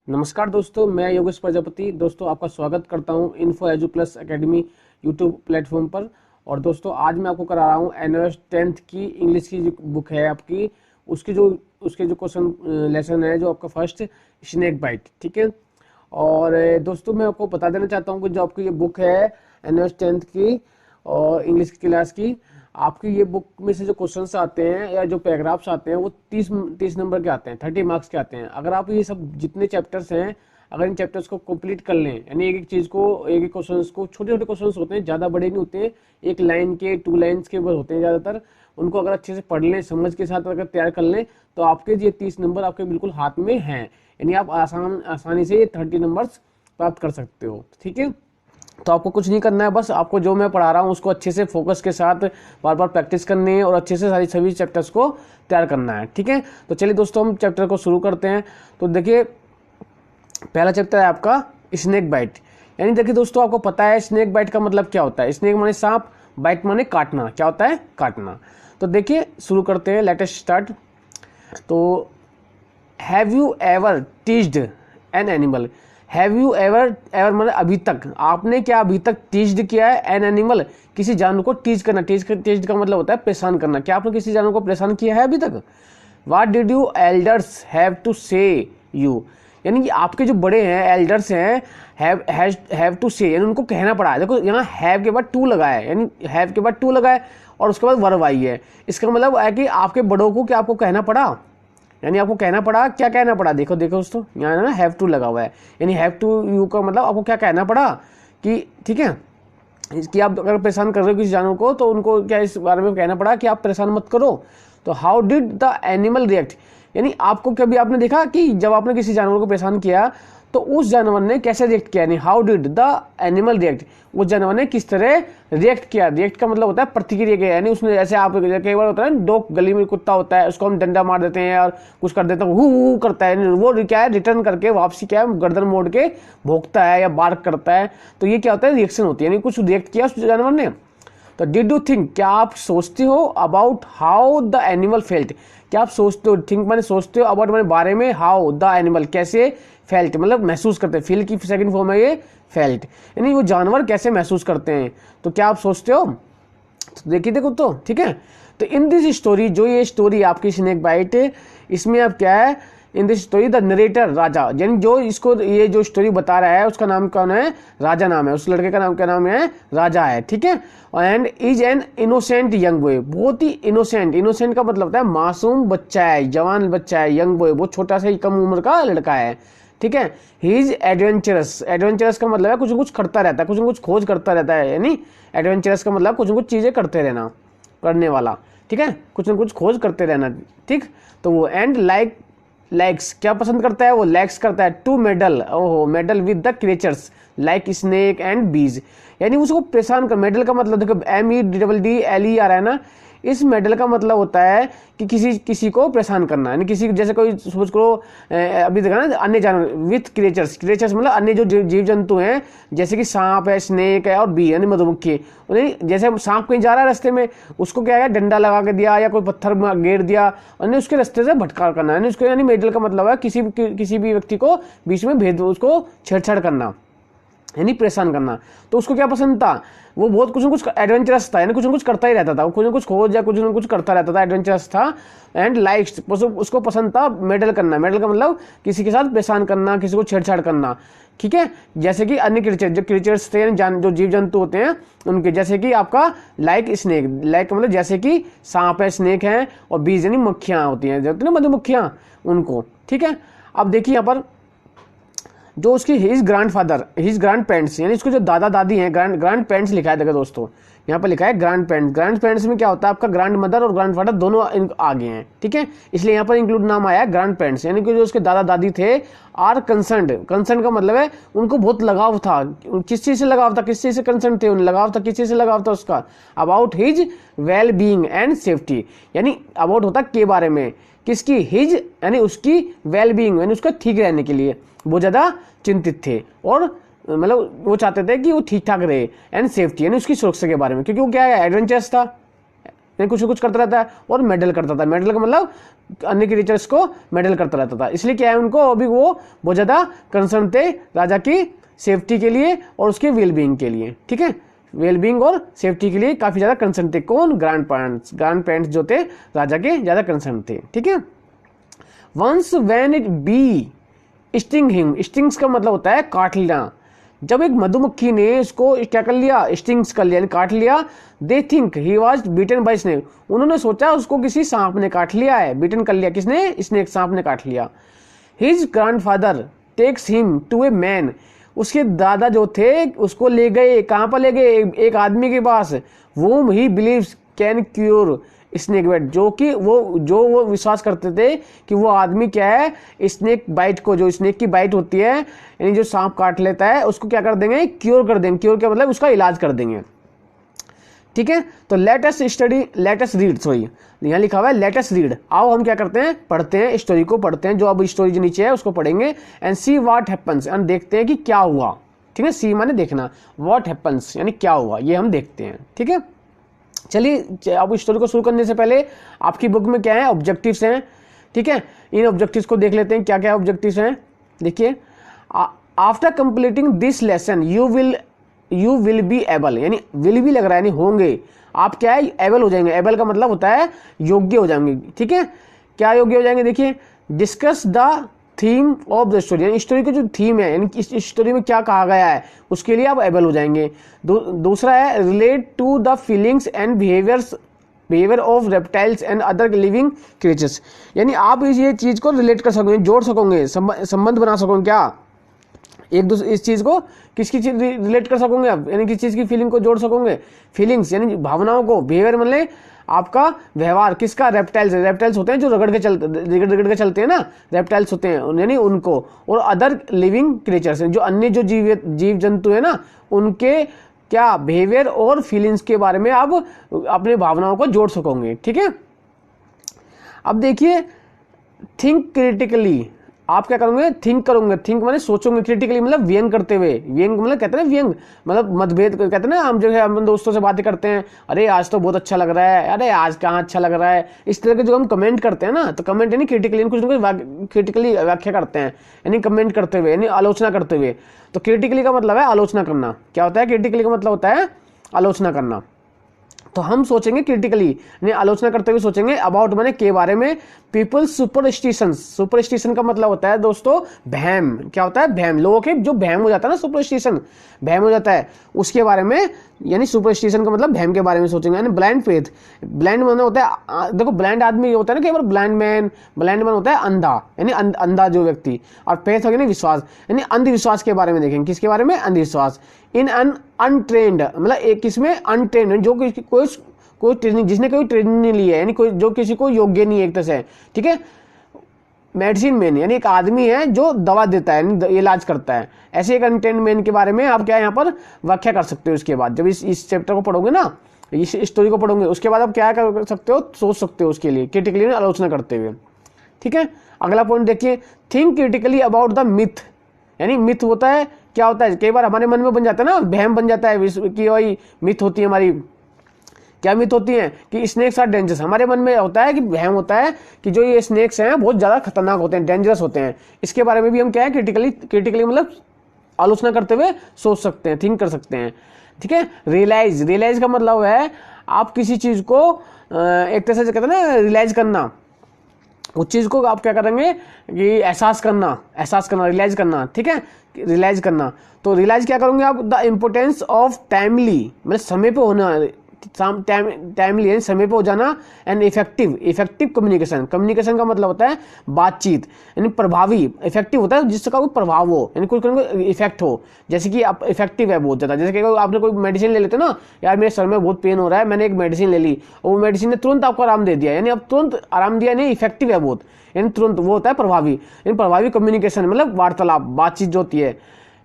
नमस्कार दोस्तों, मैं योगेश प्रजापति दोस्तों आपका स्वागत करता हूं info edu plus academy YouTube platform पर। और दोस्तों आज मैं आपको करा रहा हूं एनएस 10th की इंग्लिश की जो बुक है आपकी, उसके जो क्वेश्चन लेसन है जो आपका फर्स्ट स्नेक बाइट, ठीक है। और दोस्तों मैं आपको बता देना चाहता हूं कि जो आपकी ये बुक है एनएस 10th की और इंग्लिश की क्लास की, आपकी ये बुक में से जो क्वेश्चंस आते हैं या जो पैराग्राफ्स आते हैं वो 30 नंबर के आते हैं, 30 मार्क्स के आते हैं। अगर आप ये सब जितने चैप्टर्स हैं, अगर इन चैप्टर्स को कंप्लीट कर लें, यानी एक एक चीज़ को, एक एक क्वेश्चंस को, छोटे छोटे क्वेश्चंस होते हैं, ज़्यादा बड़े नहीं होते हैं, एक लाइन के 2 लाइन्स के बस होते हैं ज़्यादातर। उनको अगर अच्छे से पढ़ लें, समझ के साथ अगर तैयार कर लें, तो आपके ये 30 नंबर आपके बिल्कुल हाथ में हैं, यानी आप आसानी से ये 30 नंबर्स प्राप्त कर सकते हो, ठीक है। तो आपको कुछ नहीं करना है, बस आपको जो मैं पढ़ा रहा हूँ उसको अच्छे से फोकस के साथ बार बार प्रैक्टिस करनी है और अच्छे से सभी चैप्टर्स को तैयार करना है, ठीक है। तो चलिए दोस्तों हम चैप्टर को शुरू करते हैं। तो देखिए पहला चैप्टर है आपका स्नेक बाइट। यानी देखिए दोस्तों, आपको पता है स्नेक बाइट का मतलब क्या होता है। स्नेक माने सांप, बाइट माने काटना। क्या होता है? काटना। तो देखिए शुरू करते हैं, लेट अस स्टार्ट। तो have you ever teased an animal. Have you ever, ever मतलब अभी तक, आपने क्या अभी तक टीज्ड किया है एन एनिमल, किसी जानवर को टीज करना। टीज्ड का मतलब होता है परेशान करना। क्या आपने किसी जानवर को परेशान किया है अभी तक? What did you elders have to say you. यानी कि आपके जो बड़े हैं, एल्डर्स हैं, हैव टू से, यानी उनको कहना पड़ा है। देखो यहाँ हैव के बाद टू लगा है, यानी हैव के बाद टू लगा है और उसके बाद वर्ब आई है। इसका मतलब है कि आपके बड़ों को क्या आपको कहना पड़ा, यानी आपको कहना पड़ा। क्या कहना पड़ा? देखो देखो दोस्तों, यहाँ ना हैव टू लगा हुआ है, यानी हैव टू यू का मतलब आपको क्या कहना पड़ा कि, ठीक है, कि आप अगर परेशान कर रहे हो किसी जानवर को तो उनको क्या इस बारे में कहना पड़ा कि आप परेशान मत करो। तो how did the animal react, यानी आपको कभी आपने देखा कि जब आपने किसी जानवर को परेशान किया तो उस जानवर ने कैसे रिएक्ट किया, यानी how did the animal react, उस जानवर ने किस तरह रिएक्ट किया। रिएक्ट का मतलब होता है प्रतिक्रिया किया, यानी उसने जैसे आप कई बार होता है ना, डॉग गली में कुत्ता होता है, उसको हम डंडा मार देते हैं और कुछ कर देते हैं, हु करता है, वो क्या है, रिटर्न करके वापसी क्या है, गर्दन मोड़ के भोंकता है या बार्क करता है। तो ये क्या होता है? रिएक्शन होती है, यानी कुछ रिएक्ट किया उस जानवर ने। तो डिड यू थिंक, क्या आप सोचते हो, about how the animal felt, क्या आप सोचते हो, थिंक माने सोचते हो, अबाउट माने बारे में, हाउ द एनिमल कैसे, फेल्ट मतलब महसूस करते हैं, फील की सेकंड फॉर्म है ये फेल्ट, यानी वो जानवर कैसे महसूस करते हैं। तो क्या आप सोचते हो? तो देखिए देखो, तो ठीक है। तो इन दिस स्टोरी, जो ये स्टोरी आपकी स्नेक बाइट, इसमें अब क्या है, in this story the narrator Raja, यानी जो इसको ये जो स्टोरी बता रहा है उसका नाम कौन है? राजा नाम है, उस लड़के का नाम क्या नाम है? राजा है, ठीक है। And is an innocent young boy, बहुत ही इनोसेंट। इनोसेंट का मतलब होता है मासूम बच्चा है, जवान बच्चा है। यंग बॉय बहुत छोटा सा ही, कम उम्र का लड़का है, ठीक है। He is adventurous. एडवेंचरस का मतलब है कुछ न कुछ करता रहता है, कुछ न कुछ खोज करता रहता है, यानी एडवेंचरस का मतलब कुछ न कुछ चीजें करते रहना, करने वाला, ठीक है, कुछ न कुछ खोज करते रहना, ठीक। तो वो एंड लाइक्स, क्या पसंद करता है? वो लाइक्स करता है टू मेडल, ओहो, medal with the creatures like snake and बीज, यानी उसको परेशान कर। मेडल का मतलब देखो, MEDDLE आ रहा है ना, इस मेडल का मतलब होता है कि किसी को परेशान करना, यानी किसी, जैसे कोई समझ करो अभी देखा ना, अन्य जानवर विथ क्रिएचर्स, क्रिएचर्स मतलब अन्य जो जीव जंतु हैं, जैसे कि सांप है, स्नेक है और बी यानी मधुमक्खी। जैसे सांप कहीं जा रहा है रास्ते में, उसको क्या है, डंडा लगा के दिया या कोई पत्थर गेर दिया, यानी उसके रास्ते से भटका करना, यानी उसको, यानी मेडल का मतलब है किसी भी व्यक्ति को बीच में भेद, उसको छेड़छाड़ करना, यानी परेशान करना। तो उसको क्या पसंद था? वो बहुत कुछ न कुछ एडवेंचरस था, यानी कुछ न कुछ करता ही रहता था, वो कुछ न कुछ खोज या कुछ न कुछ करता रहता था, एडवेंचरस था। एंड लाइक्स, उसको पसंद था मेडल करना। मेडल का मतलब किसी के साथ परेशान करना, किसी को छेड़छाड़ करना, ठीक है। जैसे कि अन्य क्रिएचर, जो क्रिएचर्स थे, जो जीव जंतु होते हैं उनके, जैसे कि आपका लाइक स्नेक, लाइक मतलब जैसे कि सांप है, स्नेक है, और बीज यानी मक्खियां होती हैं, जो मधुमक्खियां, उनको, ठीक है। अब देखिए यहाँ पर जो उसकी his grandfather, his grand parents, यानी इसको जो दादा दादी हैं, ग्रैंड पेरेंट्स लिखा है, देखो दोस्तों यहाँ पर लिखा है ग्रैंड पेरेंट्स। ग्रैंड पेरेंट्स में क्या होता है, आपका ग्रैंड मदर और ग्रैंड फादर दोनों आ गए हैं, ठीक है, इसलिए यहाँ पर इंक्लूड नाम आया ग्रैंड पेरेंट्स, यानी कि जो उसके दादा दादी थे, आर कंसर्न्ड। कंसर्न का मतलब है उनको बहुत लगाव था। किस चीज से लगाव था, किस चीज से कंसर्न थे, उन्हें लगाव था, किस चीज से लगाव था उसका? About his well being and safety, यानी अबाउट होता के बारे में, किसकी? हिज यानी उसकी, वेल बीइंग यानी उसका ठीक रहने के लिए वो ज्यादा चिंतित थे, और मतलब वो चाहते थे कि वो ठीक ठाक रहे, एंड सेफ्टी यानी उसकी सुरक्षा के बारे में, क्योंकि वो क्या है, एडवेंचरस था, यानी कुछ कुछ करता रहता है, और मेडल करता था। मेडल का मतलब अन्य क्रिएचर्स को मेडल करता रहता था। इसलिए क्या है, उनको अभी वो बहुत ज़्यादा कंसर्न थे राजा की सेफ्टी के लिए और उसके वेलबींग के लिए। ठीक है, वेलबींग और सेफ्टी के लिए काफ़ी ज़्यादा कंसर्न थे। कौन? ग्रैंड पेरेंट्स जो थे राजा के ज़्यादा कंसर्न थे। ठीक है, once when it be sting him, stings का मतलब होता है काट लेना। जब एक मधुमक्खी ने इसको क्या कर लिया, स्टिंग्स कर लिया, यानी काट लिया, they think he was beaten by snake, उन्होंने सोचा उसको किसी सांप ने काट लिया है। बीटन कर लिया किसने? स्नेक, सांप ने काट लिया। His grandfather takes him to a man, उसके दादा जो थे उसको ले गए, कहाँ पर ले गए? एक आदमी के पास, वो he believes can cure snake bite, जो वो विश्वास करते थे कि वो आदमी क्या है, स्नेक बाइट को, जो स्नेक की बाइट होती है यानी जो सांप काट लेता है, उसको क्या कर देंगे? क्योर कर देंगे। क्योर क्या मतलब? उसका इलाज कर देंगे। ठीक है, तो लेट अस रीड, सॉरी यहाँ लिखा हुआ है लेट अस रीड। आओ हम क्या करते हैं? पढ़ते हैं, स्टोरी को पढ़ते हैं। जो अब स्टोरी जो नीचे है उसको पढ़ेंगे। And see what happens, and देखते हैं कि क्या हुआ। ठीक है, सी माने देखना, व्हाट हैपन्स यानी क्या हुआ, ये हम देखते हैं। ठीक है, चलिए अब स्टोरी को शुरू करने से पहले आपकी बुक में क्या है? ऑब्जेक्टिव्स हैं। ठीक है, इन ऑब्जेक्टिव्स को देख लेते हैं क्या क्या ऑब्जेक्टिव्स हैं। देखिए, after completing this lesson you will be able, यानी विल भी लग रहा है, यानी होंगे, आप क्या है? एबल हो जाएंगे। एबल का मतलब होता है योग्य हो जाएंगे। ठीक है, क्या योग्य हो जाएंगे? देखिए, discuss the theme of the story, यानी स्टोरी की जो थीम है, यानी इस स्टोरी में क्या कहा गया है, उसके लिए आप एबल हो जाएंगे। दूसरा है relate to the feelings and behaviour of reptiles and other living creatures, यानी आप ये चीज को रिलेट कर सकोगे, जोड़ सकोगे, संबंध बना सकोगे। क्या एक दूसरे इस चीज को किसकी चीज रिलेट कर सकोगे आप, यानी किस चीज की फीलिंग को जोड़ सकोगे? फीलिंग्स यानी भावनाओं को, बिहेवियर मतलब आपका व्यवहार, किसका? रेप्टाइल्स होते हैं जो रगड़ के चलते हैं ना, रेप्टाइल्स होते हैं यानी उनको, और अदर लिविंग क्रिएचर्स जो अन्य जो जीव जंतु है ना, उनके क्या बिहेवियर और फीलिंग्स के बारे में आप अपने भावनाओं को जोड़ सकोगे। ठीक है, अब देखिए, थिंक क्रिटिकली, आप क्या करोगे? थिंक करोगे। थिंक माने सोचोगे, क्रिटिकली मतलब व्यंग करते हुए। व्यंग मतलब कहते हैं व्यंग मतलब मतभेद, कहते हैं ना, हम जो है हम दोस्तों से बातें करते हैं, अरे आज तो बहुत अच्छा लग रहा है, अरे आज कहाँ अच्छा लग रहा है, इस तरह के जो हम कमेंट करते हैं ना, तो कमेंट यानी क्रिटिकली, कुछ ना कुछ क्रिटिकली व्याख्या करते हैं, यानी कमेंट करते हुए, यानी आलोचना करते हुए। तो क्रिटिकली का मतलब है आलोचना करना। क्या होता है? क्रिटिकली का मतलब होता है आलोचना करना। तो हम सोचेंगे क्रिटिकली, यानी आलोचना करते हुए सोचेंगे, अबाउट माने के बारे में, पीपल्स सुपरस्टिशन का मतलब होता है दोस्तों भ्रम। क्या होता है? भ्रम, लोगों के जो भ्रम हो जाता है ना, सुपरस्टिशन भ्रम हो जाता है, उसके बारे में, यानी सुपरस्टिशन का मतलब भ्रम के बारे में सोचेंगे। यानी ब्लाइंड फेथ, ब्लाइंड मतलब होता है, देखो ब्लाइंड आदमी होता है ना, केवल ब्लाइंड मैन होता है अंधा, यानी अंधा जो व्यक्ति, और फेथ हो गया विश्वास, यानी अंधविश्वास के बारे में देखेंगे। किसके बारे में? अंधविश्वास। इन अनट्रेंड मतलब एक किसमें? अनट्रेंड, जो कोई ट्रेनिंग, जिसने कोई ट्रेनिंग नहीं ली है, यानी कोई जो किसी को योग्य नहीं है एक तरह से। ठीक है, मेडिसिन मैन यानी एक आदमी है जो दवा देता है, यानी इलाज करता है। ऐसे एक अनट्रेंड मैन के बारे में आप क्या यहाँ पर व्याख्या कर सकते हो। इसके बाद जब इस चैप्टर को पढ़ोगे ना, इस स्टोरी को पढ़ोगे, उसके बाद आप क्या कर सकते हो? सोच सकते हो उसके लिए क्रिटिकली आलोचना करते हुए। ठीक है, अगला पॉइंट देखिए, think critically about the myth, यानी मिथ होता है, क्या होता है? कई बार हमारे मन में बन जाता है ना, वहम बन जाता है कि वही मिथ होती है हमारी। क्या मिथ होती है? कि स्नेक्स आर डेंजरस, हमारे मन में होता है कि वहम होता है कि जो ये स्नेक्स हैं बहुत ज्यादा खतरनाक होते हैं, डेंजरस होते हैं। इसके बारे में भी हम क्या है? क्रिटिकली मतलब आलोचना करते हुए सोच सकते हैं, थिंक कर सकते हैं। ठीक है, रियलाइज का मतलब है आप किसी चीज को एक तरह से कहते हैं ना, रियलाइज करना, उस चीज को आप क्या करेंगे कि एहसास करना, रियलाइज करना। ठीक है, रियलाइज करना, तो रियलाइज क्या करोगे आप? द इम्पोर्टेंस ऑफ टाइमली मतलब समय पे होना, टाइमली यानी समय पे हो जाना, एंड इफेक्टिव कम्युनिकेशन का मतलब होता है बातचीत, यानी प्रभावी। इफेक्टिव होता है जिसका कोई प्रभाव हो, यानी कोई इफेक्ट हो, जैसे कि आप इफेक्टिव है बहुत ज्यादा। जैसे कि आपने कोई मेडिसिन ले लेते ना, यार मेरे सर में बहुत पेन हो रहा है, मैंने एक मेडिसिन ले ली और वो मेडिसिन ने तुरंत आपको आराम दे दिया, यानी अब तुरंत आराम दिया, नहीं इफेक्टिव है बहुत, यानी तुरंत, वो होता है प्रभावी। यानी प्रभावी कम्युनिकेशन मतलब वार्तालाप, बातचीत जो होती है।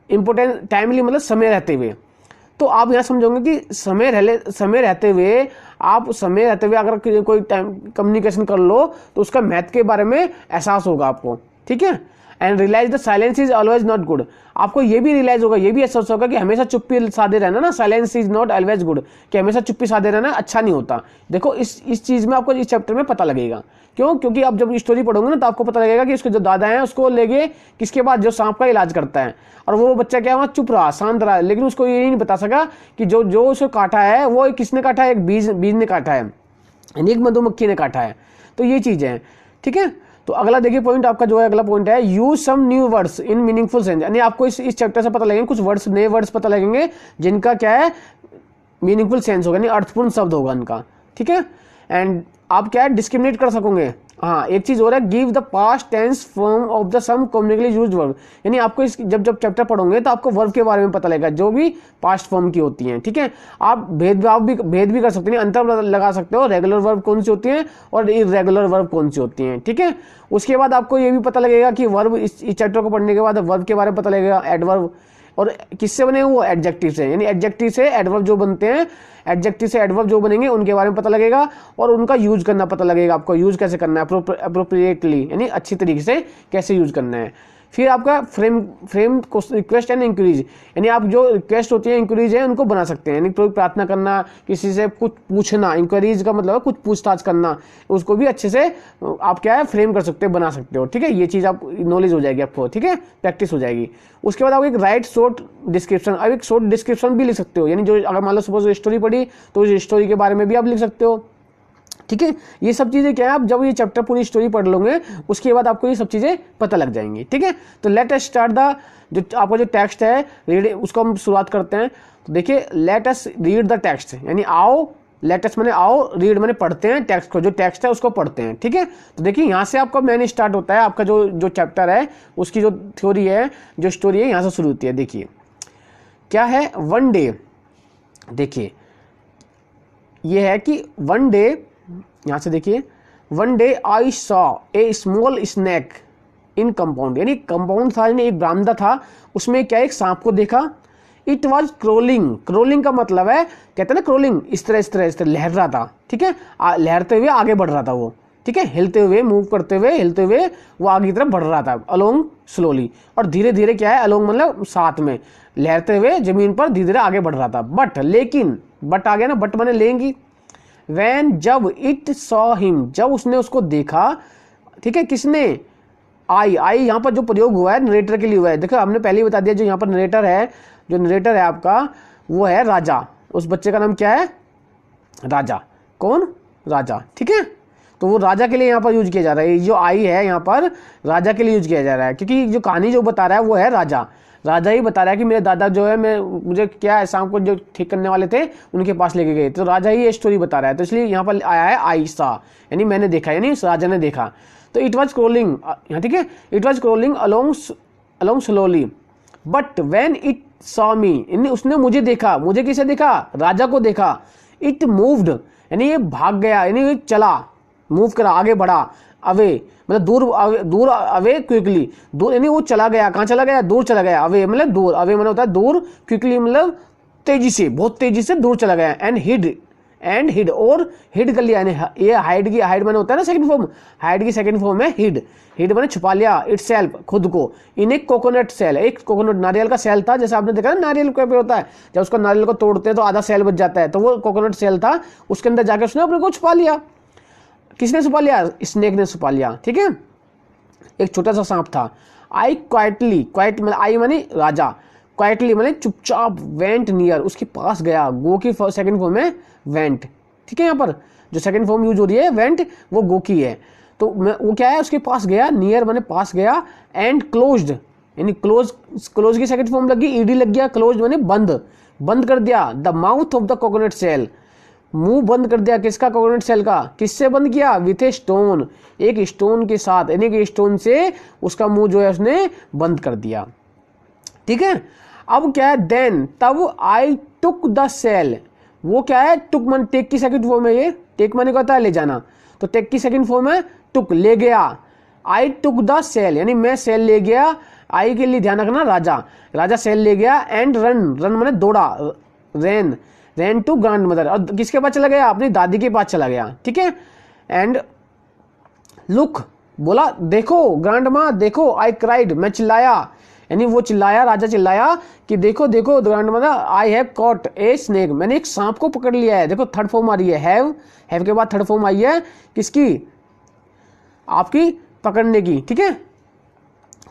इंपोर्टेंट टाइमली मतलब समय रहते हुए। तो आप यह समझोगे कि समय रहते हुए अगर कोई टाइम कम्युनिकेशन कर लो तो उसका महत्व के बारे में एहसास होगा आपको। ठीक है, and realise the silence is always not good. आपको ये भी रियलाइज होगा, ये भी एहसास होगा कि हमेशा चुप्पी साधे रहना ना, silence is not always good, कि हमेशा चुप्पी साधे रहना अच्छा नहीं होता। देखो इस चीज में आपको इस चैप्टर में पता लगेगा। क्यों? क्योंकि आप जब स्टोरी पढ़ोगे ना तो आपको पता लगेगा कि उसके जो दादा हैं उसको ले गए किसके बाद, जो सांप का इलाज करता है, और वो बच्चा क्या वहां चुप रहा, शांत रहा, लेकिन उसको ये नहीं बता सका कि जो उसको काटा है वो किसने काटा है, एक बीज ने काटा है, यानी एक मधुमक्खी ने काटा है। तो ये चीज है, ठीक है। तो अगला देखिए पॉइंट आपका जो है, अगला पॉइंट है use some new words in meaningful sense, यानी आपको इस चैप्टर से पता लगेंगे कुछ वर्ड्स, नए वर्ड्स पता लगेंगे जिनका क्या है मीनिंगफुल सेंस होगा, यानी अर्थपूर्ण शब्द होगा इनका, ठीक है। एंड आप क्या है डिस्क्रिमिनेट कर सकोगे। हाँ, एक चीज हो रहा है, give the past tense form of the some commonly used verb, यानी आपको इस जब चैप्टर पढ़ोगे तो आपको वर्ब के बारे में पता लगेगा जो भी पास्ट फॉर्म की होती हैं, ठीक है। आप भेद भी कर सकते हैं, अंतर लगा सकते हो, रेगुलर वर्ब कौन सी होती है और इरेगुलर वर्ब कौन सी होती हैं, ठीक है। उसके बाद आपको ये भी पता लगेगा कि वर्ब, इस चैप्टर को पढ़ने के बाद वर्ब के बारे में पता लगेगा, एडवर्ब, और किससे बने वो एडजेक्टिव से, यानी एडजेक्टिव से एडवर्ब जो बनते हैं, एडजेक्टिव से एडवर्ब जो बनेंगे उनके बारे में पता लगेगा, और उनका यूज करना पता लगेगा, आपको यूज कैसे करना है अप्रोप्रिएटली, यानी अच्छी तरीके से कैसे यूज करना है। फिर आपका फ्रेम रिक्वेस्ट एंड इंक्रीज, यानी आप जो रिक्वेस्ट होती है इंक्रीज है उनको बना सकते हैं, यानी कोई प्रार्थना करना, किसी से कुछ पूछना, इंक्वायरीज का मतलब है कुछ पूछताछ करना, उसको भी अच्छे से आप क्या है फ्रेम कर सकते हो, बना सकते हो, ठीक है। ये चीज आप नॉलेज हो जाएगी आपको, ठीक है, प्रैक्टिस हो जाएगी। उसके बाद आप एक राइट शॉर्ट डिस्क्रिप्शन, अब एक शॉर्ट डिस्क्रिप्शन भी लिख सकते हो, यानी जो अगर मान लो सपोज स्टोरी पढ़ी तो उस स्टोरी के बारे में भी आप लिख सकते हो, ठीक है। ये सब चीजें क्या है, आप जब ये चैप्टर पूरी स्टोरी पढ़ लोगे उसके बाद आपको ये सब चीजें पता लग जाएंगी, ठीक है। तो लेट अस स्टार्ट द, जो आपका जो टेक्स्ट है रीड, उसको हम शुरुआत करते हैं। तो देखिए let us read the text, यानी आओ, लेट अस माने आओ, रीड माने पढ़ते हैं टेक्स्ट को, जो टेक्स्ट है उसको पढ़ते हैं, ठीक है। तो देखिए यहाँ से आपका मेन स्टार्ट होता है, आपका जो चैप्टर है उसकी जो थ्योरी है, जो स्टोरी है यहाँ से शुरू होती है। देखिए क्या है, वन डे, देखिए ये है कि वन डे, यहां से देखिए, one day I saw a small snack in compound, यानी कंपाउंड था, यानी एक बरामदा था, उसमें क्या एक सांप को देखा। इट वॉज क्रोलिंग, क्रोलिंग का मतलब है, कहते हैं ना क्रोलिंग, इस तरह लहर रहा था, ठीक है, लहरते हुए आगे बढ़ रहा था वो, ठीक है, हिलते हुए, मूव करते हुए, हिलते हुए वो आगे की तरफ बढ़ रहा था, अलोंग स्लोली, और धीरे धीरे क्या है, अलोंग मतलब साथ में, लहरते हुए जमीन पर धीरे धीरे आगे बढ़ रहा था। बट, लेकिन, बट आ गया ना, बट माने लेंगी, वैन जब इट सॉ हिम, जब उसने उसको देखा, ठीक है, किसने, आई यहाँ पर जो प्रयोग हुआ है नरेटर के लिए हुआ है, देखो हमने पहले ही बता दिया, जो यहाँ पर नरेटर है, जो नरेटर है आपका वो है राजा, उस बच्चे का नाम क्या है, राजा, कौन, राजा, ठीक है। तो वो राजा के लिए यहाँ पर यूज किया जा रहा है, जो आई है यहाँ पर राजा के लिए यूज किया जा रहा है, क्योंकि जो कहानी जो बता रहा है वो है राजा, राजा ही बता रहा है कि मेरे दादा जो है, मुझे क्या है, शाम को जो ठीक करने वाले थे उनके पास लेके गए, तो राजा ही ये स्टोरी बता रहा है, तो इसलिए यहाँ पर आया है आई सा, यानी मैंने देखा, यानी उस राजा ने देखा। तो इट वॉज क्रोलिंग, ठीक है, it was crawling along slowly, but when it saw me, यानी उसने मुझे देखा, मुझे किसे देखा, राजा को देखा। इट मूव्ड, यानी ये भाग गया, यानी ये चला, मूव करा, आगे बढ़ा, अवे मतलब दूर अवे क्विकली, दूर यानी वो चला गया, कहाँ चला गया, दूर चला गया, अवे मतलब दूर, अवे मतलब होता है दूर, क्विकली मतलब तेजी से, बहुत तेजी से दूर चला गया। एंड हिड और हिड कर लिया, यानी ये हाइड की, हाइड मैंने होता है ना सेकंड फॉर्म, हाइड की सेकंड फॉर्म है हिड, हिड मैंने छुपा लिया, इटसेल्फ खुद को, इन एक कोकोनट सेल, एक कोकोनट नारियल का सेल था, जैसे आपने देखा ना नारियल पे होता है, जब उसको नारियल को तोड़ते हैं तो आधा सेल बच जाता है, तो वो कोकोनट सेल था, उसके अंदर जाकर उसने अपने को छुपा लिया। किसने छुपा लिया, स्नेक ने छुपा लिया, ठीक है, एक छोटा सा सांप था। आई क्वाइटली, क्वाइट मतलब आई माने राजा, क्वाइटली माने चुपचाप, वेंट नियर उसके पास गया, गो की सेकंड फॉर्म है वेंट, ठीक है, यहाँ पर जो सेकंड फॉर्म यूज हो रही है वेंट वो गो की है, तो वो क्या है, उसके पास गया, नियर माने पास गया, एंड क्लोज्ड यानी क्लोज की सेकंड फॉर्म लगी, ईडी लग गया, क्लोज माने बंद कर दिया, the mouth of the coconut shell, मुंह बंद कर दिया किसका, कोकोनट सेल का, किससे बंद किया, विथ ए स्टोन, एक स्टोन के साथ, यानी कि स्टोन से उसका मुंह जो है उसने बंद कर दिया, ठीक है। अब क्या है, देन तब आई टुक द सेल, वो क्या है, टुक मन टेक की सेकंड फॉर्म है, ये टेक माने का होता है ले जाना, तो टेक की सेकंड फॉर्म है टुक, ले गया, आई टुक द सेल यानी मैं सेल ले गया, आई के लिए ध्यान रखना राजा सेल ले गया, एंड रन माने दौड़ा, रेन टू ग्रैंड मदर, और किसके पास चला गया, अपनी दादी के पास चला गया, ठीक है। एंड लुक बोला देखो ग्रैंड माँ देखो, आई क्राइड, मैं चिल्लाया, यानी वो चिल्लाया, राजा चिल्लाया कि देखो देखो grandmother, I have caught a snake, मैंने एक सांप को पकड़ लिया है। देखो थर्ड फॉर्म आ रही है, हैव के बाद थर्ड फॉर्म आई है किसकी, आपकी पकड़ने की, ठीक है,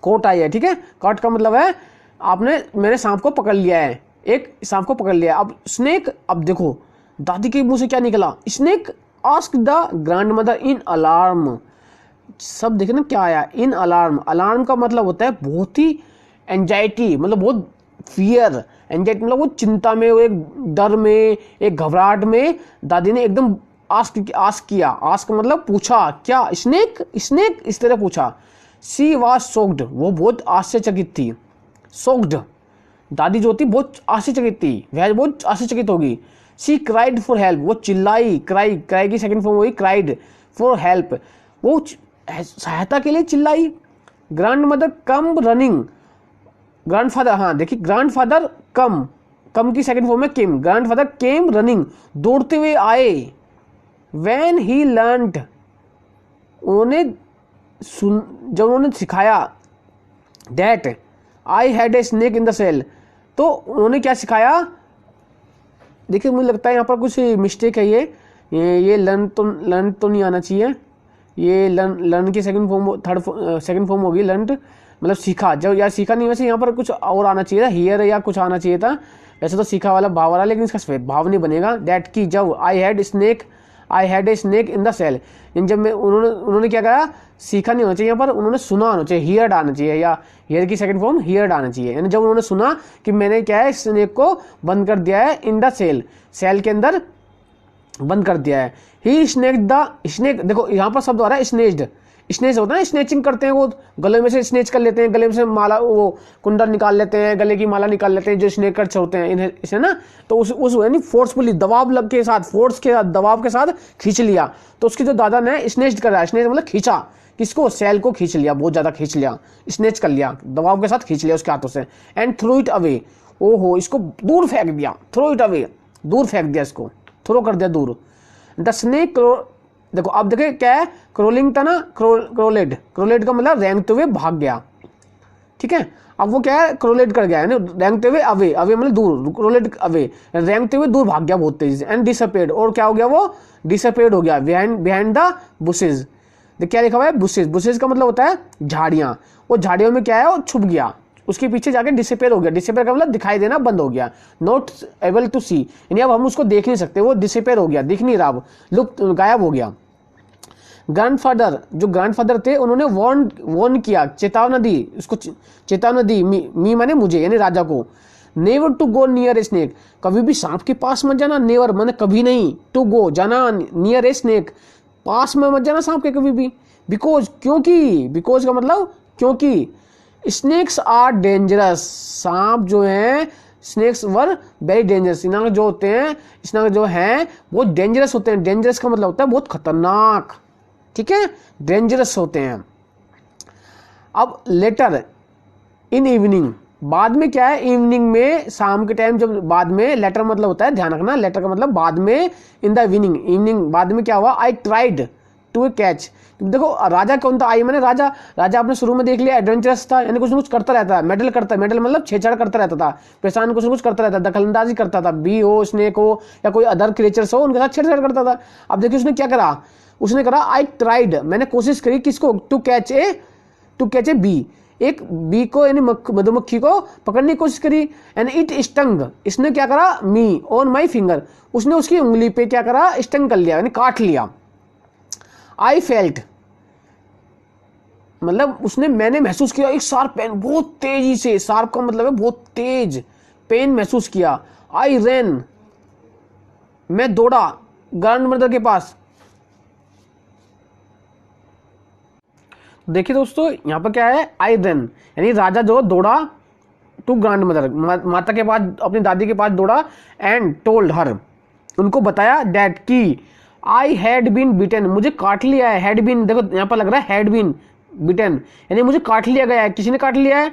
कोट आई है, ठीक है। कॉट का मतलब है आपने, मैंने सांप को पकड़ लिया है, एक सांप को पकड़ लिया है। अब स्नेक, अब देखो दादी के मुंह से क्या निकला, snake ask the grand mother in alarm, सब देखे ना क्या आया, इन अलार्म। अलार्म का मतलब होता है बहुत ही एंजाइटी, मतलब बहुत फियर, एंजाइटी मतलब वो चिंता में, वो एक डर में, एक घबराहट में दादी ने एकदम आस्क किया, आस्क मतलब पूछा, क्या स्नेक, स्नेक इस तरह पूछा। सी वाज सोक्ड, वो बहुत आश्चर्यचकित थी, सोक्ड, दादी जो थी बहुत आश्चर्यचकित थी, वह बहुत आश्चर्यचकित होगी। सी क्राइड फॉर हेल्प, वो चिल्लाई, क्राई, क्राई की सेकंड फॉर्म हुई क्राइड, फॉर हेल्प, वो सहायता के लिए चिल्लाई। Grand mother come running, grandfather, हाँ देखिए ग्रैंडफादर कम की सेकंड फॉर्म में केम, ग्रैंडफादर केम रनिंग, दौड़ते हुए आए। व्हेन ही लर्नड, उन्होंने जब उन्होंने सिखाया, that I had a snake in the shell, तो उन्होंने क्या सिखाया, देखिए मुझे लगता है यहाँ पर कुछ मिस्टेक है, ये लर्न तो नहीं आना चाहिए, ये लर्न की सेकंड फॉर्म, सेकंड फॉर्म होगी लर्न, मतलब सीखा, जब यार सीखा नहीं, वैसे यहाँ पर कुछ और आना चाहिए था, हियर या कुछ आना चाहिए था, वैसे तो सीखा वाला भाव आ रहा, लेकिन इसका भाव नहीं बनेगा। दैट की जब I had a snake in the shell, जब मैं उन्होंने क्या कहा, सीखा नहीं होना चाहिए यहाँ पर, उन्होंने सुना होना चाहिए, हियर्ड आना चाहिए, या हियर की सेकंड फॉर्म हियर्ड आना चाहिए, यानी जब उन्होंने सुना कि मैंने क्या है स्नेक को बंद कर दिया है इन द सेल, सेल के अंदर बंद कर दिया है। ही स्नेक द स्नेक, देखो यहाँ पर शब्द आ रहा है स्नेच्ड, स्नेच होता है ना, स्नेचिंग करते हैं, वो गले में से स्नेच कर लेते हैं, गले में से माला, वो कुंडल निकाल लेते हैं, गले की माला निकाल लेते हैं, जो स्नेकर्स होते हैं इन्हें, इसे ना, तो उस यानी फोर्सफुली, दबाव लग के साथ, फोर्स के साथ, दबाव के साथ खींच लिया, तो उसकी जो दादा ने स्नेच करा, स्नेच मतलब खींचा, किसको, सेल को खींच लिया, बहुत ज्यादा खींच लिया, स्नेच कर लिया, दबाव के साथ खींच लिया उसके हाथों से। एंड थ्रो इट अवे, ओहो इसको दूर फेंक दिया, थ्रो इट अवे, दूर फेंक दिया, इसको थ्रो कर दिया दूर। द स्नेक, देखो अब देखिए क्या है, क्रोलिंग था ना, क्रोलेड, क्रोलेड का मतलब रेंगते हुए भाग गया, ठीक है। अब वो क्या है, क्रोलेड कर गया, यानी रेंगते हुए अवे, अवे मतलब दूर, क्रोलेड अवे, रेंगते हुए दूर भाग गया बहुत तेजी से। एंड डिसअपेयर्ड, और क्या हो गया, वो डिसअपेयर्ड हो गया, बिहाइंड द बुशेज, क्या लिखा हुआ है, बुशेज, बुशेज का मतलब होता है झाड़ियां, वो झाड़ियों में क्या है, वो छुप गया, उसके पीछे जाके डिसअपेयर हो गया, डिसअपेयर का मतलब दिखाई देना बंद हो गया, नॉट एबल टू सी, यानी अब हम उसको देख नहीं सकते, वो डिसअपेयर हो गया, दिख नहीं रहा, लुप्त, गायब हो गया। ग्रैंडफादर, जो ग्रैंडफादर थे, उन्होंने वॉर्न किया, चेतावना दी, उसको चेतावना दी, मी माने मुझे, यानी राजा को। Never to go near a snake, कभी भी सांप के पास मत जाना, नेवर माने कभी नहीं, टू गो जाना, नियर ए स्नेक पास में मत जाना सांप के कभी भी, बिकॉज क्योंकि, बिकॉज का मतलब क्योंकि, स्नेक्स आर डेंजरस, सांप जो है, स्नेक्स वर वेरी डेंजरस, इन्हें जो होते हैं, इसमें जो हैं बहुत डेंजरस होते हैं, डेंजरस का मतलब होता है बहुत खतरनाक, ठीक है, डेंजरस होते हैं। अब लेटर इन इवनिंग, बाद में क्या है, इवनिंग में, शाम के टाइम, जब बाद में, लेटर मतलब होता है, ध्यान रखना, लेटर का मतलब बाद में, इन द इवनिंग, इवनिंग बाद में क्या हुआ, आई ट्राइड टू कैच, देखो राजा कौन था, आई मैंने राजा, राजा आपने शुरू में देख लिया एडवेंचरस था, यानी कुछ न कुछ करता रहता है, मेडल करता, मेडल मतलब छेड़छाड़ करता रहता था, परेशान कुछ न कुछ करता रहता, दखलंदाजी करता था, बी हो, स्नेक हो, या कोई अदर क्रिएचर्स हो, उनके साथ छेड़छाड़ करता था। अब देखिए उसने क्या करा, उसने करा आई ट्राइड, मैंने कोशिश करी, किसको, टू कैच ए बी, एक बी को यानी मधुमक्खी को पकड़ने की कोशिश करी, एंड इट स्टंग, इसने क्या करा, मी ऑन माई फिंगर, उसने उसकी उंगली पे क्या करा, स्टंग कर लिया, यानी काट लिया। आई फेल्ट, मतलब उसने, मैंने महसूस किया एक शार्प पेन, बहुत तेजी से, शार्प का मतलब है बहुत तेज, पेन महसूस किया। आई रैन, मैं दौड़ा ग्रैंड मदर के पास। देखिए दोस्तों यहाँ पर क्या है, आई रैन, यानी राजा जो दौड़ा टू ग्रैंड मदर, माता के पास, अपनी दादी के पास दौड़ा, एंड टोल्ड हर, उनको बताया, दैट की आई हैड बीन बिटन, मुझे काट लिया है, हैड बीन, देखो यहाँ पर लग रहा है हैड बीन बिटन, यानी मुझे काट लिया गया है, किसी ने काट लिया है।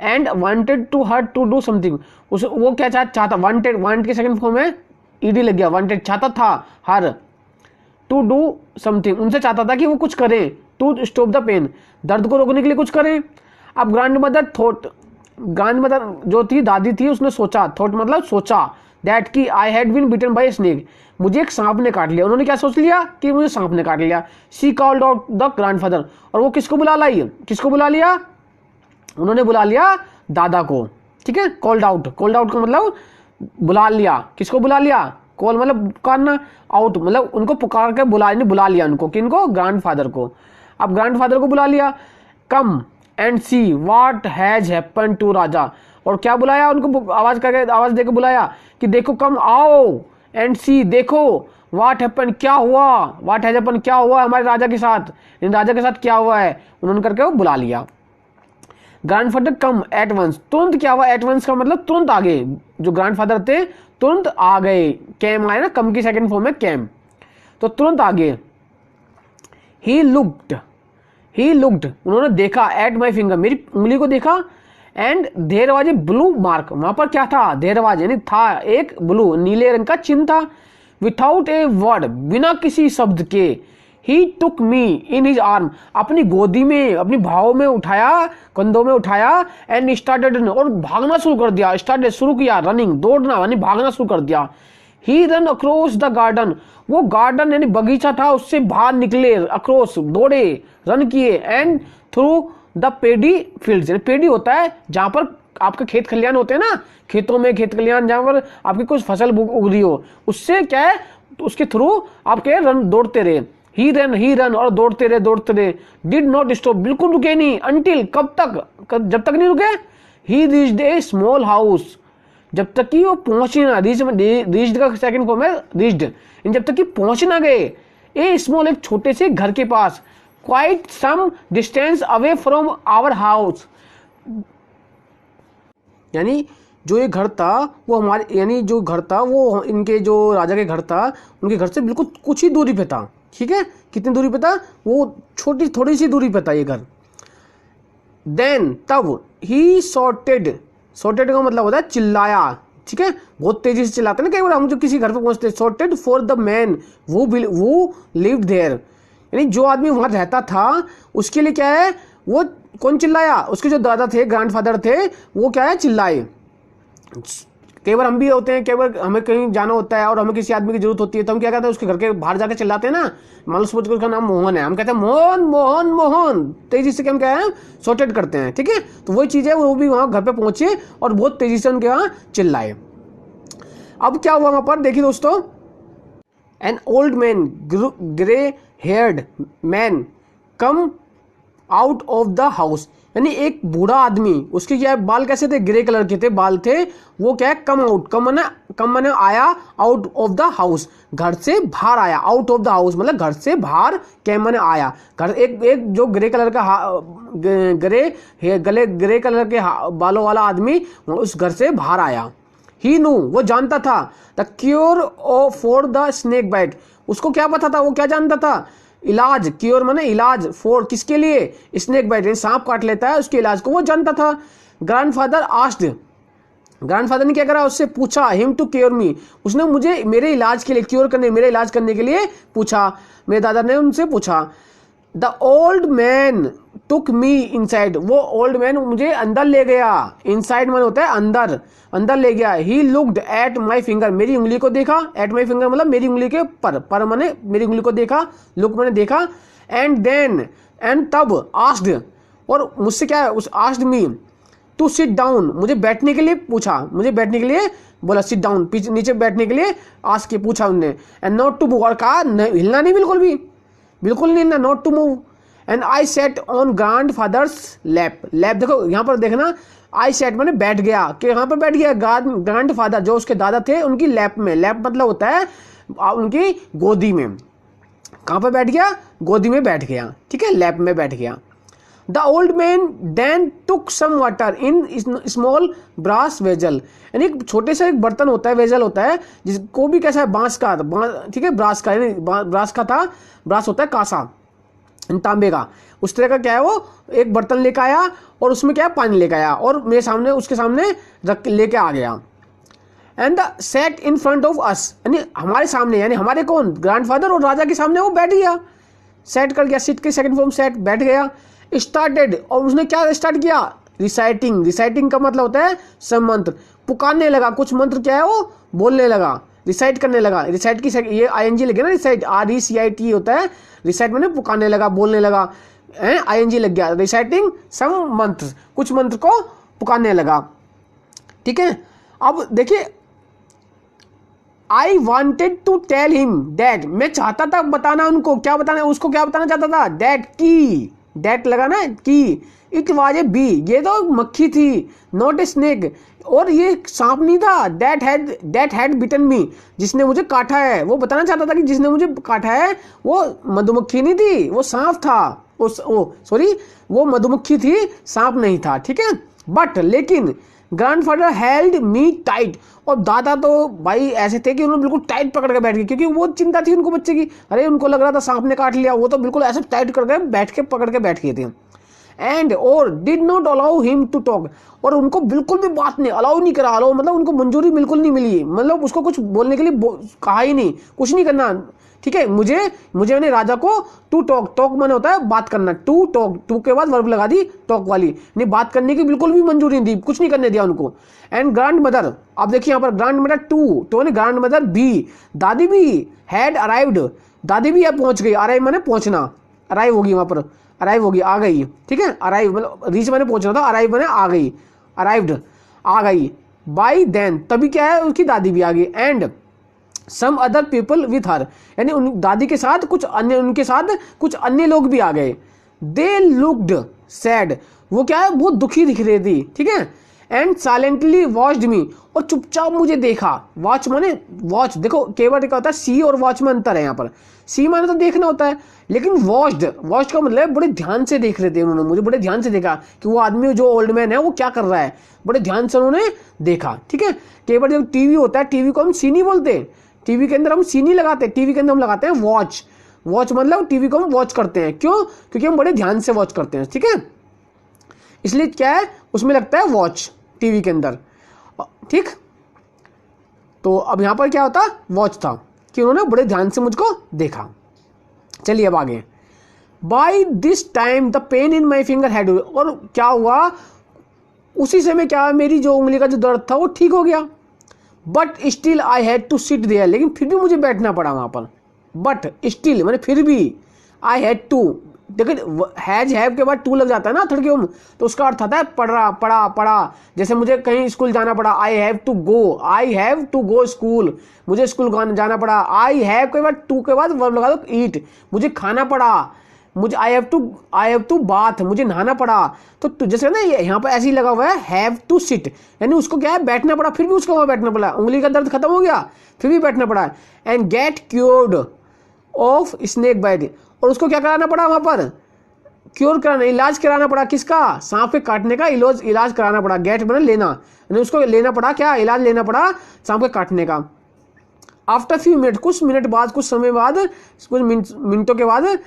And wanted to her to do something, उस वो क्या चाहता, वांटेड, वांट के सेकंड फॉर्म में ईडी लग गया, वांटेड चाहता था, हर टू डू समथिंग, उनसे चाहता था कि वो कुछ करें, टू स्टॉप द पेन, दर्द को रोकने के लिए कुछ करें। अब ग्रैंड मदर जो थी, दादी थी, उसने सोचा, थॉट मतलब सोचा, दैट कि I had been bitten by snake, मुझे एक सांप ने काट लिया। उन्होंने क्या सोच लिया कि मुझे सांप ने काट लिया। She called out the grandfather, और वो किसको बुला लिया, उन्होंने बुला लिया दादा को, ठीक है। कॉल्ड आउट का मतलब बुला लिया, किसको बुला लिया, कॉल मतलब पुकारना, आउट मतलब उनको पुकार के बुला लिया उनको, किनको, ग्रैंडफादर को। अब ग्रैंडफादर को बुला लिया, come and see what has happened to Raja, और क्या बुलाया उनको, आवाज देके बुलाया कि देखो, कम आओ, एंड सी देखो, व्हाट हैपेंड क्या हुआ, व्हाट हैज हैपेंड क्या हुआ हमारे राजा के साथ, क्या हुआ है, उन्होंने करके वो बुला लिया। ग्रैंडफादर कम एट वंस, तुरंत क्या हुआ, एट वंस का मतलब तुरंत आ गए, जो ग्रैंडफादर थे तुरंत आ गए, कैम आए ना, कम की सेकंड फॉर्म है कैम, तो तुरंत आ गए। ही लुक्ड उन्होंने देखा, एट माई फिंगर मेरी उंगली को देखा, and there was a blue mark, वहां पर क्या था, देयर वाज यानी था एक ब्लू नीले रंग का चिन्ह था, विथाउट ए वर्ड बिना किसी शब्द के, ही टुक मी इन हिज आर्म अपनी गोदी में, अपनी भाव में उठाया, कंधों में उठाया, एंड स्टार्टेड और भागना शुरू कर दिया, शुरू किया रनिंग, दौड़ना यानी भागना शुरू कर दिया। ही रन अक्रॉस द गार्डन, वो गार्डन यानी बगीचा था उससे बाहर निकले, अक्रॉस दौड़े, रन किए, and through the paddy fields, paddy होता है जहां पर आपके खेत खलियान होते हैं ना, खेतों में खेत खलियान जहां पर आपकी कुछ फसल उग रही हो, उससे क्या है, तो उसके थ्रू आपके रन दौड़ते रहे। ही रन और दौड़ते रहे, डिड नॉट स्टॉप बिल्कुल रुके नहीं, अंटिल कब तक, जब तक नहीं रुके, ही रीच्ड ए स्मॉल हाउस, जब तक कि वो पहुंचे ना, रीच्ड का सेकंड फॉर्म है रीच्ड, जब तक कि पहुंच ना गए, ए स्मॉल एक छोटे से घर के पास, quite some distance away from our house, यानी जो ये घर था वो हमारे, यानी जो घर था वो इनके जो राजा के घर था, उनके घर से बिल्कुल कुछ ही दूरी पे था, ठीक है। कितनी दूरी पे था, वो थोड़ी सी दूरी पे था ये घर। देन तब ही शॉर्टेड का मतलब होता है चिल्लाया, ठीक है, बहुत तेजी से चिल्लाते हैं ना कई बार हम जो किसी घर पे पहुंचते, शॉर्टेड फॉर द मैन वो लिव्ड देयर, यानी जो आदमी वहां रहता था उसके लिए क्या है, वो कौन चिल्लाया, उसके जो दादा थे, ग्रैंडफादर थे, वो क्या है, चिल्लाए। कई बार हम भी होते हैं, कई बार हमें कहीं जाना होता है और हमें किसी आदमी की जरूरत होती है, तो हम क्या कहते हैं, उसके घर के बाहर जाकर चिल्लाते हैं ना, मान लो सपोज उसका नाम मोहन है, हम कहते हैं मोहन मोहन मोहन, तेजी से हम क्या है, सॉर्टेड करते हैं, ठीक है। तो वही चीज है, वो भी वहां घर पे पहुंचे और बहुत तेजी से उनके वहां चिल्लाए। अब क्या हुआ वहां पर, देखिए दोस्तों, an old man grey heard man come out of the house, यानी एक बूढ़ा आदमी, उसके क्या बाल कैसे थे, ग्रे कलर के थे बाल थे, वो क्या है, कम माने आया, आउट ऑफ द हाउस, घर से बाहर आया, आउट ऑफ द हाउस मतलब घर से बाहर, कैम माने आया, घर, एक जो ग्रे कलर का ग्रे कलर के बालों वाला आदमी उस घर से बाहर आया। ही न्यू वो जानता था, the cure for the snake bite, उसको क्या पता था, वो क्या जानता था, इलाज, क्योर माने इलाज, फॉर किसके लिए, स्नेक बाइट सांप काट लेता है उसके इलाज को वो जानता था। ग्रैंडफादर आस्क्ड, ग्रैंडफादर ने क्या करा, उससे पूछा, हिम टू क्योर मी, उसने मुझे मेरे इलाज के लिए, मेरे इलाज करने के लिए पूछा, मेरे दादा ने उनसे पूछा। The old man took me inside, वो ओल्ड मैन मुझे अंदर ले गया, इनसाइड मैन होता है अंदर ले गया। He looked at my finger, मेरी उंगली को देखा, एट माई फिंगर मतलब मेरी उंगली के पर मैंने मेरी उंगली को देखा, लुक मैंने देखा, एंड तब आस्क्ड, और मुझसे क्या है, उस asked me to sit down, मुझे बैठने के लिए पूछा, मुझे बैठने के लिए बोला, सिट डाउन नीचे बैठने के लिए आस्क के पूछा उनने, एंड नॉट टू मूव, और कहा हिलना नहीं, बिल्कुल नहीं हिलना, not to move, and I set on grandfather's lap, देखो यहाँ पर देखना, आई सेट मैंने बैठ गया, कि यहाँ पर बैठ गया ग्रैंडफादर जो उसके दादा थे उनकी लैप में, लैप मतलब होता है उनकी गोदी में, कहाँ पर बैठ गया, गोदी में बैठ गया, ठीक है, लैप में बैठ गया। The old man then took some water in small brass vessel, यानी एक छोटे से एक बर्तन होता है, वेजल होता है, जिसको भी कैसा है, बांस का, ठीक है, ब्रास का, यानी ब्रास का था, ब्रास होता है कांसा, तांबे का, उस तरह का क्या है, वो एक बर्तन लेकर आया और उसमें क्या है, पानी लेकर आया और मेरे सामने, उसके सामने रख लेके आ गया। And the set in front of us, यानी हमारे सामने, यानी हमारे कौन, ग्रैंडफादर और राजा के सामने वो बैठ गया, सेट कर गया, सिट की सेकंड फॉर्म सेट, बैठ गया। स्टार्टेड, और उसने क्या स्टार्ट किया, रिसाइटिंग। रिसाइटिंग का मतलब होता है सब मंत्र, पुकारने लगा, कुछ मंत्र क्या है वो बोलने लगा, रिसाइट करने लगा। रिसाइट की ये आईएनजी लगे ना, रिसाइट RECIT होता है, रिसाइट मैंने पुकारने लगा, बोलने लगा, आईएनजी लग गया। रिसाइटिंग सम मंत्र, कुछ मंत्र को पुकारने लगा, ठीक है। अब देखिए, I wanted to tell him that, मैं चाहता था बताना उनको, क्या बताना, उसको क्या बताना चाहता था, दैट की, दैट लगा ना की, इट वाज ए बी, ये तो मक्खी थी, नॉट ए स्नेक, और ये सांप नहीं था, दैट हैड बिटन मी, जिसने मुझे काटा है। वो बताना चाहता था कि जिसने मुझे काटा है वो मधुमक्खी नहीं थी, वो सांप था, वो मधुमक्खी थी, सांप नहीं था, ठीक है। बट लेकिन ग्रैंडफादर हेल्ड मी टाइट, और दादा तो भाई ऐसे थे कि उन्होंने बिल्कुल टाइट पकड़ के बैठ गए, क्योंकि वो चिंता थी उनको बच्चे की, अरे उनको लग रहा था सांप ने काट लिया, वो तो बिल्कुल ऐसे टाइट करके बैठ के पकड़ के बैठ गए थे। एंड और did not allow him to talk, और उनको बिल्कुल भी बात नहीं, अलाउ नहीं करा, अलाउ मतलब उनको मंजूरी बिल्कुल नहीं मिली, मतलब उसको कुछ बोलने के लिए कहा ही नहीं, कुछ नहीं करना, ठीक है। मुझे मैंने राजा को टू टॉक, टॉक माने होता है बात करना, टू टॉक, टू के बाद वर्ब लगा दी टॉक वाली, नहीं बात करने की बिल्कुल भी मंजूरी नहीं दी, कुछ नहीं करने दिया उनको। एंड ग्रैंड मदर, आप देखिए यहाँ पर ग्रैंड मदर टू, तो ग्रैंड मदर बी, दादी भी हैड अराइव्ड, दादी भी अब पहुंच गई, अराइव माने पहुंचना, अराइव होगी वहां पर, अराइव होगी, आ गई, ठीक है। अराइव मतलब रीच मैंने पहुंचना था, अराइव मैंने आ गई, अराइव्ड आ गई। बाई देन, तभी क्या है, उसकी दादी भी आ गई। And some other people with her, यानी उन दादी के साथ कुछ अन्य, उनके साथ कुछ अन्य लोग भी आ गए। दे लुक्ड सैड, वो क्या है, बहुत दुखी दिख रही थी, ठीक है। एंड साइलेंटली वॉच्ड मी, और चुपचाप मुझे देखा। वॉच माने वॉच, देखो केवल क्या होता है, सी और वॉच में अंतर है यहाँ पर, सी माने तो देखना होता है, लेकिन वॉच्ड का मतलब बड़े ध्यान से देख रहे थे उन्होंने, मुझे बड़े ध्यान से देखा कि वो आदमी जो ओल्ड मैन है वो क्या कर रहा है, बड़े ध्यान से उन्होंने देखा, ठीक है। केवल जब टीवी होता है, टीवी को हम सी नहीं बोलते, टीवी के अंदर हम सी नहीं लगाते, टीवी के अंदर हम लगाते हैं वॉच, वॉच मतलब टीवी को हम वॉच करते हैं, क्यों, क्योंकि हम बड़े ध्यान से वॉच करते हैं, ठीक है, इसलिए क्या है उसमें लगता है वॉच टीवी के अंदर, ठीक। तो अब यहां पर क्या होता, वॉच था कि उन्होंने बड़े ध्यान से मुझको देखा। चलिए अब आगे। By this time the pain in my finger had, और क्या हुआ उसी समय, क्या मेरी जो उंगली का जो दर्द था वो ठीक हो गया। But still I had to sit there, लेकिन फिर भी मुझे बैठना पड़ा वहां पर। बट स्टिल मैंने फिर भी, आई हैड टू, देखिए हैज हैव के बाद टू लग जाता है ना थर्ड के उम, तो उसका अर्थ आता है पढ़ा। जैसे मुझे कहीं स्कूल जाना पड़ा, I have to go school, मुझे स्कूल जाना पड़ा। आई हैव के बाद टू के बाद वर्ब लगा दो ईट, मुझे खाना पड़ा। मुझे आई हैव टू बाथ, मुझे नहाना पड़ा। तो जैसे ना यहाँ पर ऐसे ही लगा हुआ है हैव टू सिट, यानी उसको क्या है बैठना पड़ा, फिर भी उसको वहां बैठना पड़ा, उंगली का दर्द खत्म हो गया फिर भी बैठना पड़ा। And get cured of snake bite, और उसको क्या कराना पड़ा वहां पर, क्योर कराना, इलाज कराना पड़ा, किसका, सांप के काटने का इलाज कराना पड़ा। गेट बना लेना, यानी उसको लेना पड़ा, क्या इलाज लेना पड़ा सांप के काटने का। आफ्टर फ्यू मिनट, कुछ मिनट बाद, कुछ समय बाद, कुछ मिनटों के बाद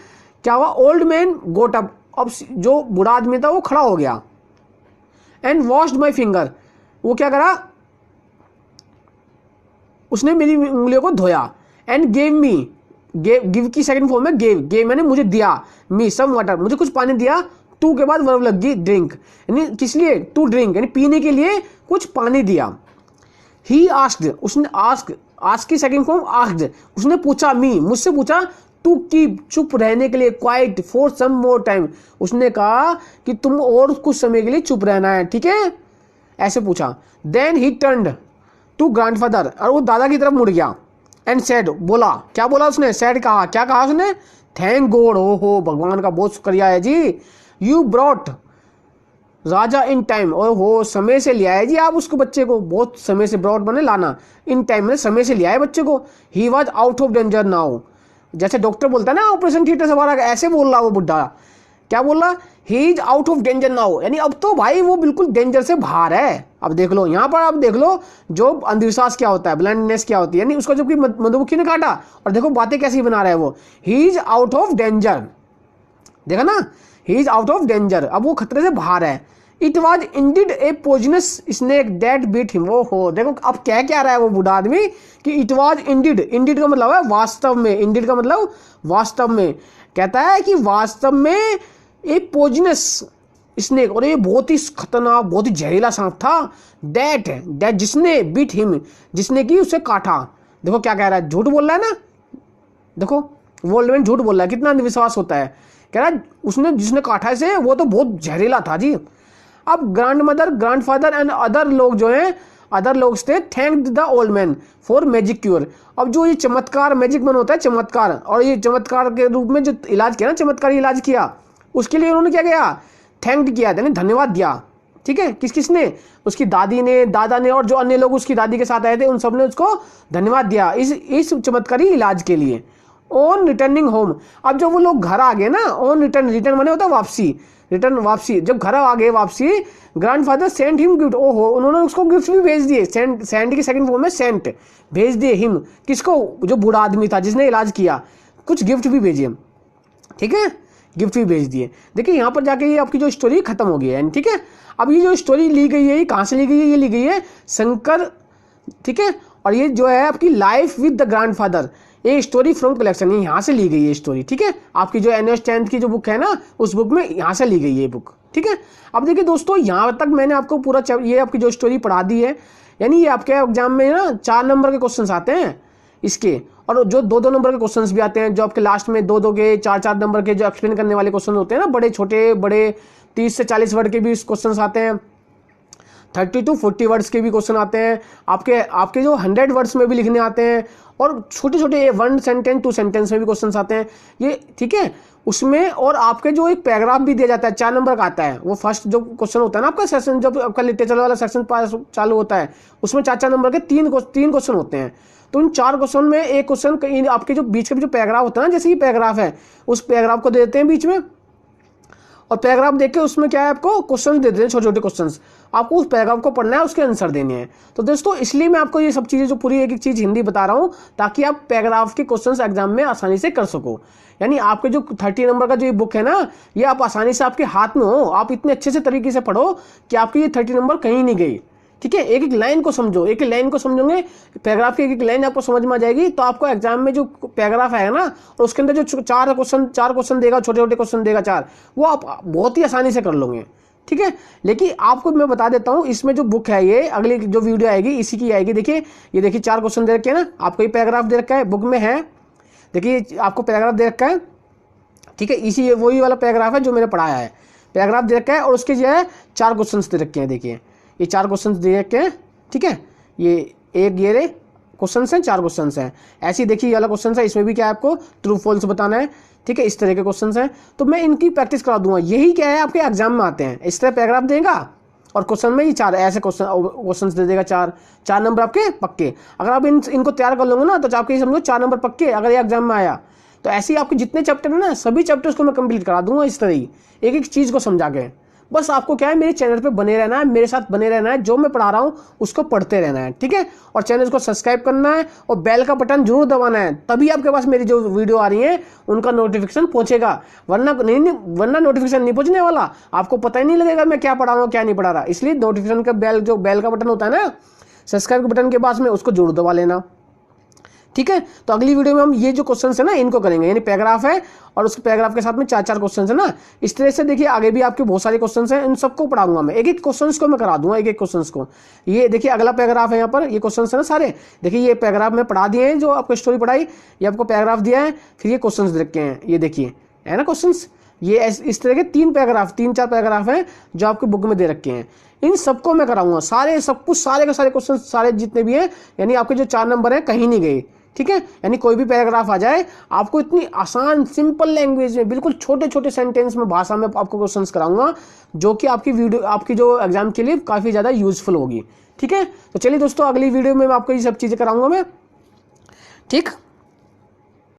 क्या हुआ, ओल्ड मैन गोट अप, अब जो बूढ़ा आदमी था वो खड़ा हो गया। एंड वॉश्ड माई फिंगर, वो क्या करा, उसने मेरी उंगलियों को धोया। एंड गेव मी, गिव की सेकंड फॉर्म में गेव मैंने मुझे दिया, मी सम वाटर, मुझे कुछ पानी दिया। टू के बाद वर्ब लग गई ड्रिंक, यानी किस लिए, टू ड्रिंक, यानी पीने के लिए कुछ पानी दिया। ही आस्क्ड, उसने आस्क की सेकंड फॉर्म आस्क्ड, उसने पूछा, मी मुझसे पूछा, टू कीप चुप रहने के लिए, quiet for some more time, उसने कहा कि तुम और कुछ समय के लिए चुप रहना है, ठीक है, ऐसे पूछा। Then he turned to grandfather, और वो दादा की तरफ मुड़ गया। एंड सेड, बोला, क्या बोला उसने, सेड कहा, क्या कहा उसने, थैंक गॉड, हो भगवान का बहुत शुक्रिया है जी, you brought Raja in time, और हो समय से लिया है जी आप उसको, बच्चे को, बहुत समय से, ब्रॉट बने लाना, इन टाइम में समय से लिया है बच्चे को। He was out of danger now, जैसे डॉक्टर बोलता है ना ऑपरेशन थिएटर से बाहर, ऐसे बोल रहा वो बुढ़ा, क्या बोल रहा, ही is out of danger now, यानी अब तो भाई वो बिल्कुल डेंजर से बाहर है। अब देख लो यहाँ पर, आप देख लो जो अंधविश्वास क्या होता है, ब्लाइंडनेस क्या होती है, यानी उसको जब मधुमक्खी ने काटा, और देखो बातें कैसी बना रहा है वो, he is out of danger, देखा ना, he is out of danger, अब वो खतरे से बाहर है। It was indeed a poisonous snake that beat him, ओ हो, देखो अब क्या रहा है वो बूढ़ा आदमी कि इट वॉज इंडिड, इंडिड का मतलब है वास्तव में, इंडिड का मतलब वास्तव में, कहता है कि वास्तव में एक पॉइजनस स्नेक, और ये बहुत ही खतरनाक, बहुत ही जहरीला सांप था, दैट जिसने बीट हिम, जिसने कि उसे काटा। देखो क्या कह रहा है, झूठ बोल रहा है ना, देखो वोल्डमॉर्ट झूठ बोल रहा है, कितना अंधविश्वास होता है। कह रहा है उसने जिसने काटा से वो तो बहुत जहरीला था जी। अब grand mother, grand father and other लोग जो हैं, अदर लोग थे thanked the old man for magic cure. अब जो ये चमत्कार, मैजिक मन होता है चमत्कार, और ये चमत्कार के रूप में जो इलाज किया ना, चमत्कारी इलाज किया, उसके लिए उन्होंने क्या किया, थैंक किया, यानी धन्यवाद दिया। ठीक है, किसने, उसकी दादी ने, दादा ने, और जो अन्य लोग उसकी दादी के साथ आए थे उन सब ने उसको धन्यवाद दिया इस चमत्कारी इलाज के लिए। ऑन रिटर्निंग होम, अब जब वो लोग घर आ गए ना, ऑन रिटर्न माने होता है वापसी, रिटर्न वापसी, जब घर आ गए वापसी, ग्रैंडफादर सेंट हिम गिफ्ट, ओहो उन्होंने उसको गिफ्ट भी भेज दिए। सेंट की सेकंड फॉर्म में सेंट, भेज दिए हिम, किसको, जो बूढ़ा आदमी था जिसने इलाज किया, कुछ गिफ्ट भी भेजिए। ठीक है, गिफ्ट भी भेज दिए। देखिए यहाँ पर जाके ये आपकी जो स्टोरी खत्म हो गई है। ठीक है, अब ये जो स्टोरी ली गई है, ये कहाँ से ली गई है, ये ली गई है शंकर। ठीक है, और ये जो है आपकी लाइफ विद द ग्रैंडफादर, ये स्टोरी फ्रॉम कलेक्शन, ये यहाँ से ली गई है स्टोरी। ठीक है, आपकी जो NOS 10th की जो बुक है ना, उस बुक में यहाँ से ली गई है बुक। ठीक है, अब देखिए दोस्तों, यहाँ तक मैंने आपको पूरा ये आपकी जो स्टोरी पढ़ा दी है, यानी ये आपके एग्जाम में ना 4 नंबर के क्वेश्चन आते हैं इसके, और जो 2-2 नंबर के क्वेश्चंस भी आते हैं, जो आपके लास्ट में 2-2 के 4-4 नंबर के जो एक्सप्लेन करने वाले क्वेश्चन होते हैं ना, बड़े छोटे बड़े 30 से 40 वर्ड के भी क्वेश्चंस आते हैं, 30 to 40 वर्ड्स के भी क्वेश्चन आते हैं, आपके जो 100 वर्ड्स में भी लिखने आते हैं, और छोटे छोटे 1 सेंटेंस 2 सेंटेंस में भी क्वेश्चंस आते हैं ये। ठीक है, उसमें और आपके जो एक पैराग्राफ भी दिया जाता है, 4 नंबर का आता है, वो फर्स्ट जो क्वेश्चन होता है ना आपका सेशन, जब आपका लिटरेचर वाला सेक्शन चालू होता है, उसमें 4-4 नंबर के 3 क्वेश्चन होते हैं। तो उन 4 क्वेश्चन में एक क्वेश्चन आपके जो बीच का जो पैराग्राफ होता है ना, जैसे ये पैराग्राफ है, उस पैराग्राफ को दे देते हैं बीच में, और पैराग्राफ देख के उसमें क्या है, आपको क्वेश्चन दे देते हैं, छोटे छोटे क्वेश्चंस, आपको उस पैराग्राफ को पढ़ना है, उसके आंसर देने हैं। तो दोस्तों इसलिए मैं आपको ये सब चीजें जो पूरी एक एक चीज हिंदी बता रहा हूँ, ताकि आप पैराग्राफ के क्वेश्चंस एग्जाम में आसानी से कर सको। यानी आपके जो 30 नंबर का जो ये बुक है ना, ये आप आसानी से आपके हाथ में हो, आप इतने अच्छे से तरीके से पढ़ो कि आपकी ये 30 नंबर कहीं नहीं गई। ठीक है, एक एक लाइन को समझो, एक एक लाइन को समझोगे, पैराग्राफ की एक एक लाइन आपको समझ में आ जाएगी, तो आपको एग्जाम में जो पैराग्राफ है ना, और उसके अंदर जो 4 क्वेश्चन देगा, छोटे छोटे क्वेश्चन देगा 4, वो आप बहुत ही आसानी से कर लोगे। ठीक है, लेकिन आपको मैं बता देता हूं, इसमें जो बुक है, ये अगली जो वीडियो आएगी इसी की आएगी। देखिए ये देखिए 4 क्वेश्चन दे रखे हैं ना, आपको ये पैराग्राफ दे रखा है, बुक में है, देखिए आपको पैराग्राफ दे रखा है। ठीक है, इसी वही वाला पैराग्राफ है जो मैंने पढ़ाया है, पैराग्राफ दे रखा है, और उसके जो है 4 क्वेश्चन दे रखे हैं। देखिए ये 4 क्वेश्चन दे रखे हैं। ठीक है, ये ये क्वेश्चन हैं, 4 क्वेश्चन हैं। ऐसे ही देखिए ये वाला क्वेश्चन है, इसमें भी क्या है, आपको ट्रू फॉल्स बताना है। ठीक है, इस तरह के क्वेश्चन हैं, तो मैं इनकी प्रैक्टिस करा दूंगा। यही क्या है, आपके एग्जाम में आते हैं, इस तरह पैराग्राफ देगा और क्वेश्चन में ये 4 ऐसे क्वेश्चन दे देगा, 4 नंबर आपके पक्के। अगर आप इनको तैयार कर लोगे ना, तो आपके समझो 4 नंबर पक्के, अगर ये एग्जाम में आया। तो ऐसे ही आपके जितने चैप्टर है ना, सभी चैप्टर्स को मैं कंप्लीट करा दूंगा इस तरह ही, एक एक चीज को समझा के। बस आपको क्या है, मेरे चैनल पे बने रहना है, मेरे साथ बने रहना है, जो मैं पढ़ा रहा हूँ उसको पढ़ते रहना है। ठीक है, और चैनल को सब्सक्राइब करना है, और बेल का बटन जरूर दबाना है, तभी आपके पास मेरी जो वीडियो आ रही है उनका नोटिफिकेशन पहुंचेगा। वरना नोटिफिकेशन नहीं पहुंचने वाला, आपको पता ही नहीं लगेगा मैं क्या पढ़ा रहा हूँ क्या नहीं पढ़ा रहा। इसलिए नोटिफिकेशन का बेल का बटन होता है ना, सब्सक्राइब के बटन के पास में, उसको जरूर दबा लेना। ठीक है, तो अगली वीडियो में हम ये जो क्वेश्चन है ना, इनको करेंगे। यानी पैराग्राफ है और उस पैराग्राफ के साथ में 4-4 क्वेश्चन है ना, इस तरह से देखिए आगे भी आपके बहुत सारे क्वेश्चन हैं, इन सबको पढ़ाऊंगा मैं, एक एक क्वेश्चन को मैं करा दूंगा, एक एक क्वेश्चन को। ये देखिए अगला पैराग्राफ है, यहाँ पर ये क्वेश्चन है ना सारे, देखिए ये पैराग्राफ में पढ़ा दिए हैं, जो आपको स्टोरी पढ़ाई, ये आपको पैराग्राफ दिया है, फिर ये क्वेश्चन रखे हैं, ये देखिए है ना क्वेश्चन। ये इस तरह के 3-4 पैराग्राफ हैं जो आपके बुक में दे रखे हैं, इन सबको मैं कराऊंगा, सब कुछ, सारे के सारे क्वेश्चन, सारे जितने भी हैं, यानी आपके जो 4 नंबर है कहीं नहीं गए। ठीक है, यानी कोई भी पैराग्राफ आ जाए, आपको इतनी आसान सिंपल लैंग्वेज में, बिल्कुल छोटे छोटे सेंटेंस में, भाषा में आपको क्वेश्चंस कराऊंगा, जो कि आपकी वीडियो, आपकी जो एग्जाम के लिए काफी ज्यादा यूजफुल होगी। ठीक है, तो चलिए दोस्तों, अगली वीडियो में मैं आपको ये सब चीजें कराऊंगा मैं। ठीक।